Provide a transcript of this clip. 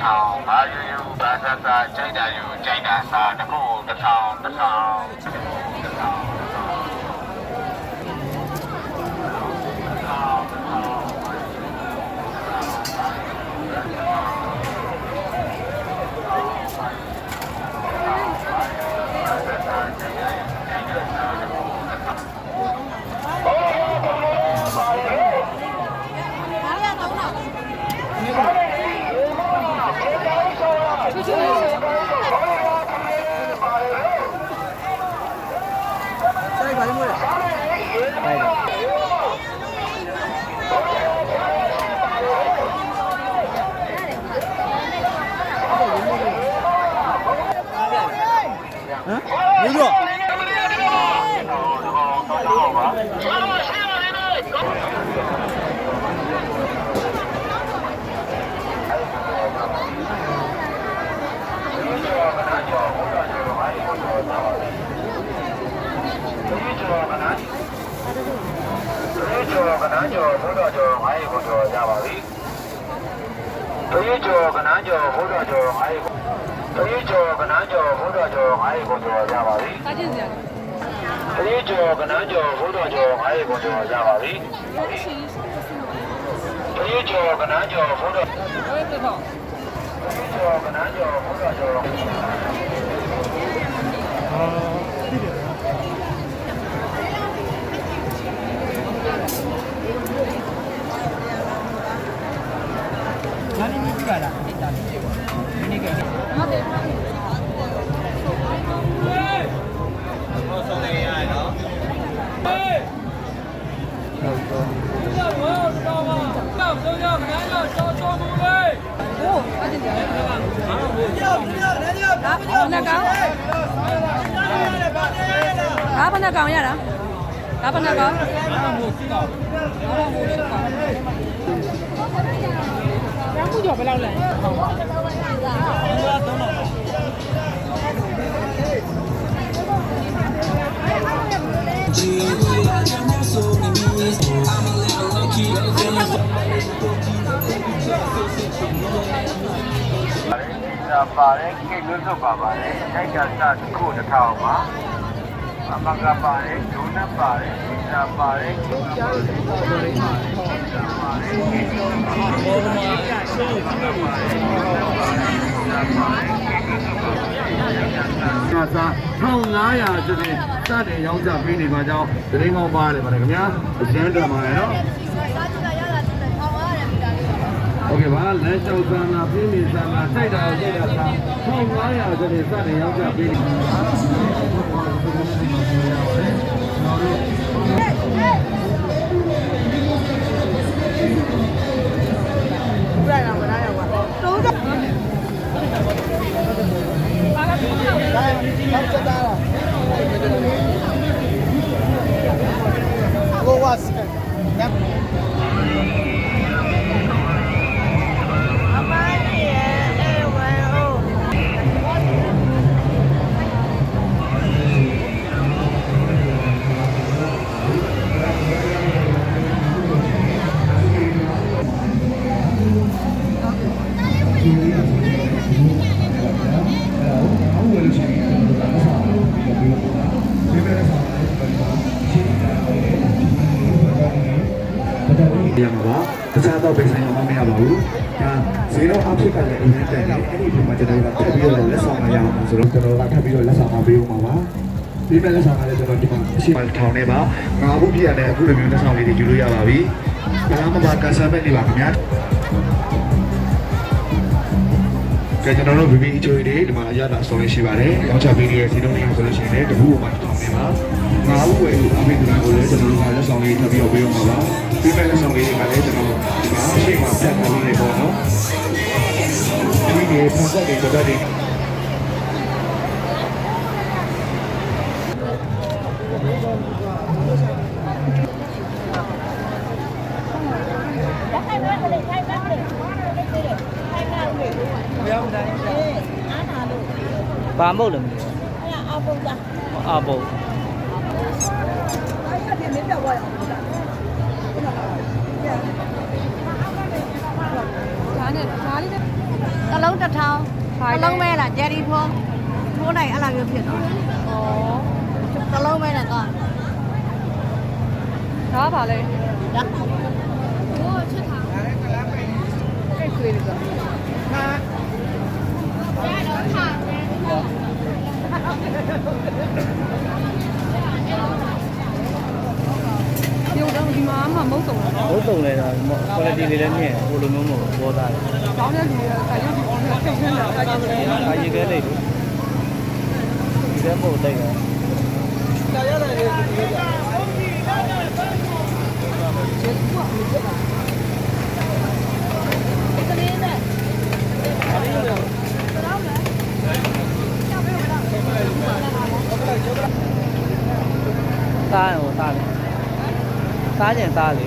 ထောင်ဘာယူယူဘာသာသာကြိုက်တာယူကြိုက်တာစာတစ်ခုတစ်ထောင်တစ်ထောင်没错。Apa nak kau ya dah? Apa nak kau? Kamu jual berapa lah?ပါတယ်ကိတ်လွတ်ပါပါတယ်ထိုက်ကစားတစ်ခုတစ်ထောင်ပါအမကပါတယ်ဒုနပါတယ်စာပါတယ်ကြားလို့ပါတယ်စာ1500ကျတဲ့စတဲ့ရောင်းချပေးနေပါကြောင်းသတင်းကောင်းပါတယ်ဗျာခင်ဗျာအကျဉ်းတော်ပါတယ်နော်โอเคပါလမ်းလျှောက်ဆန်းလာပြင်းနေဆန်းလာစိုက်တာကြိတ်တာသာ1500ကျတဲ့စတဲ့ရောင်းချပေးနေရမှာပါတခြားတော့ပိတ်ဆိုင်အောင်မရပါဘူးဒါဈေးတော့အဖြစ်ကလည်းအရင်တက်တယ်အဲ့ဒီဒီမှာကျွန်တော်ကထပ်ပြီးတော့လက်ဆောင်မရအောင်ဆိုတော့ကျွန်တော်ကထပ်ပြီးတော့လက်ဆောင်မပေးဦးမှာပါဒီမဲ့လက်ဆောင်ကလည်းကျွန်တော်ဒီမှာအရှိမထောင်နေပါငါဘူးပြရတယ်အခုလိုမျိုးလက်ဆောင်လေးတွေယူလို့ရပါပြီဘာမှမပါကန်ဆယ်မဲ့နေပါခင်ဗျာကဲကျွန်တော်တို့ BB အချိုးတွေဒီမှာအရသာအစုံလေးရှိပါတယ်။ရောင်းချပေးနေတဲ့စီလုံးလေးဆိုလို့ရှိရင်လည်းတပူပေါ်မှာထောင်နေပါ။ငါဘူးဝယ်လို့အမေကကိုလည်းကျွန်တော်တို့ကလက်ဆောင်လေးထပ်ပြီးတော့ပေးအောင်ပါ။ပြီးမဲ့လက်ဆောင်လေးတွေကလည်းကျွန်တော်ဒီမှာအရှိမဖြတ်ထားနေပေါ့နော်။ဒီနေ့ပုံစံတွေတော့ဒီဘာမဟုတ်လဲအပုတ်သားအပုတ်အဲ့ဒီမင်းပြောက်သွားရအောင်ဒါနဲ့ဒါလေး ကလုံးတစ်ထောင်ကလုံးမဲလားဂျယ်ရီဖိုးထိုးလိုက်အဲ့လိုမျိုးဖြစ်သွားတယ် ဩ ကလုံးမဲနဲ့သွား ဒါကဘာလဲ ဒါ ကိတ်ခွေးလေးဆိုပြုတ်တော့ဒီမှာမှမဟုတ်တော့ဘူးနော် ဟုတ်တုံလဲတော့ quality လေးလည်းမြင့်ဟိုလိုမျိုးမဟုတ်ဘောသားတယ် ။ကောင်းတဲ့လူတွေကစာရုပ်ဒီအောင်နဲ့ထိတ်ထင်းတာအဲ့ဒါပဲ။ အာရေခဲလေးဒီထဲပို့တိုက်တာ စားရောစားတယ်စားကြင်စားလေ